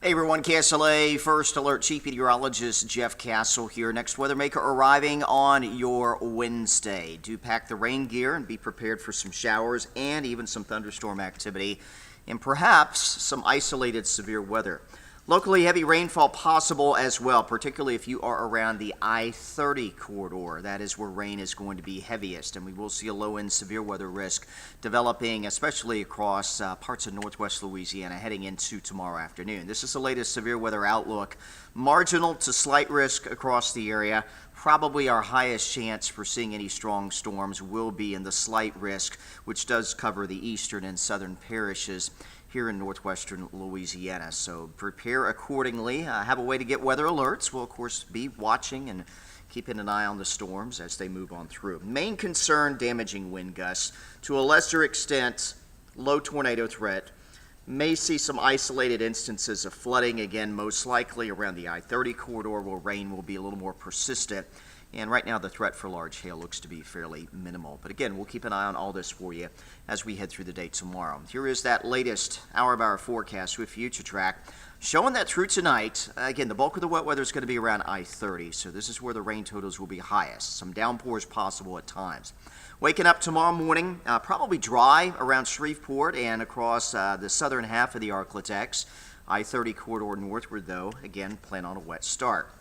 Hey everyone, KSLA First Alert Chief Meteorologist Jeff Castle here. Next weather maker arriving on your Wednesday. Do pack the rain gear and be prepared for some showers and even some thunderstorm activity and perhaps some isolated severe weather. Locally heavy rainfall possible as well, particularly if you are around the I-30 corridor. That is where rain is going to be heaviest, and we will see a low-end severe weather risk developing, especially across parts of northwest Louisiana heading into tomorrow afternoon. This is the latest severe weather outlook. Marginal to slight risk across the area. Probably our highest chance for seeing any strong storms will be in the slight risk, which does cover the eastern and southern parishes here in northwestern Louisiana. So prepare accordingly. Have a way to get weather alerts. We'll, of course, be watching and keeping an eye on the storms as they move on through. Main concern, damaging wind gusts. To a lesser extent, low tornado threat. May see some isolated instances of flooding, again, most likely around the I-30 corridor where rain will be a little more persistent. And right now the threat for large hail looks to be fairly minimal. But again, we'll keep an eye on all this for you as we head through the day tomorrow. Here is that latest hour-by-hour forecast with Future Track showing that through tonight. Again, the bulk of the wet weather is going to be around I-30, so this is where the rain totals will be highest. Some downpours possible at times. Waking up tomorrow morning, probably dry around Shreveport and across the southern half of the Arklatex. I-30 corridor northward, though, again, plan on a wet start.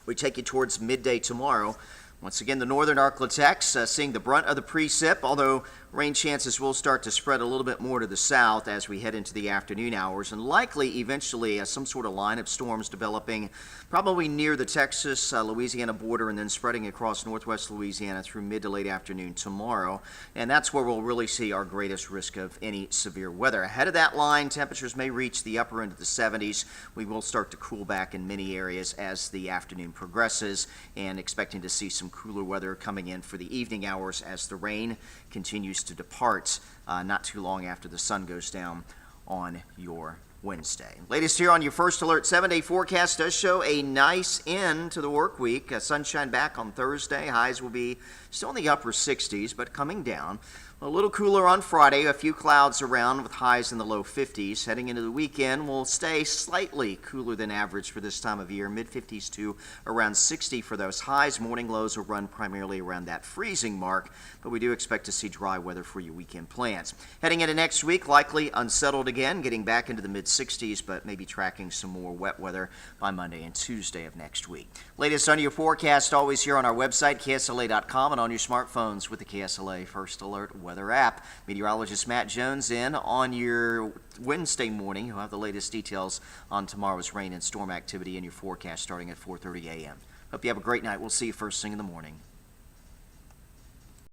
We take you towards midday tomorrow. Once again, the northern Arklatex seeing the brunt of the precip, although rain chances will start to spread a little bit more to the south as we head into the afternoon hours, and likely eventually some sort of line of storms developing probably near the Texas-Louisiana border and then spreading across northwest Louisiana through mid to late afternoon tomorrow. And that's where we'll really see our greatest risk of any severe weather. Ahead of that line, temperatures may reach the upper end of the 70s. We will start to cool back in many areas as the afternoon progresses, and expecting to see some cooler weather coming in for the evening hours as the rain continues to depart not too long after the sun goes down on your Wednesday. Latest here on your First Alert 7-day forecast does show a nice end to the work week. Sunshine back on Thursday. Highs will be still in the upper 60s, but coming down. A little cooler on Friday, a few clouds around with highs in the low 50s. Heading into the weekend, we'll stay slightly cooler than average for this time of year, mid-50s to around 60 for those highs. Morning lows will run primarily around that freezing mark, but we do expect to see dry weather for your weekend plans. Heading into next week, likely unsettled again, getting back into the mid-60s, but maybe tracking some more wet weather by Monday and Tuesday of next week. Latest on your forecast always here on our website, KSLA.com, and on your smartphones with the KSLA First Alert weather app. Meteorologist Matt Jones in on your Wednesday morning. You'll have the latest details on tomorrow's rain and storm activity in your forecast starting at 4:30 a.m. Hope you have a great night. We'll see you first thing in the morning.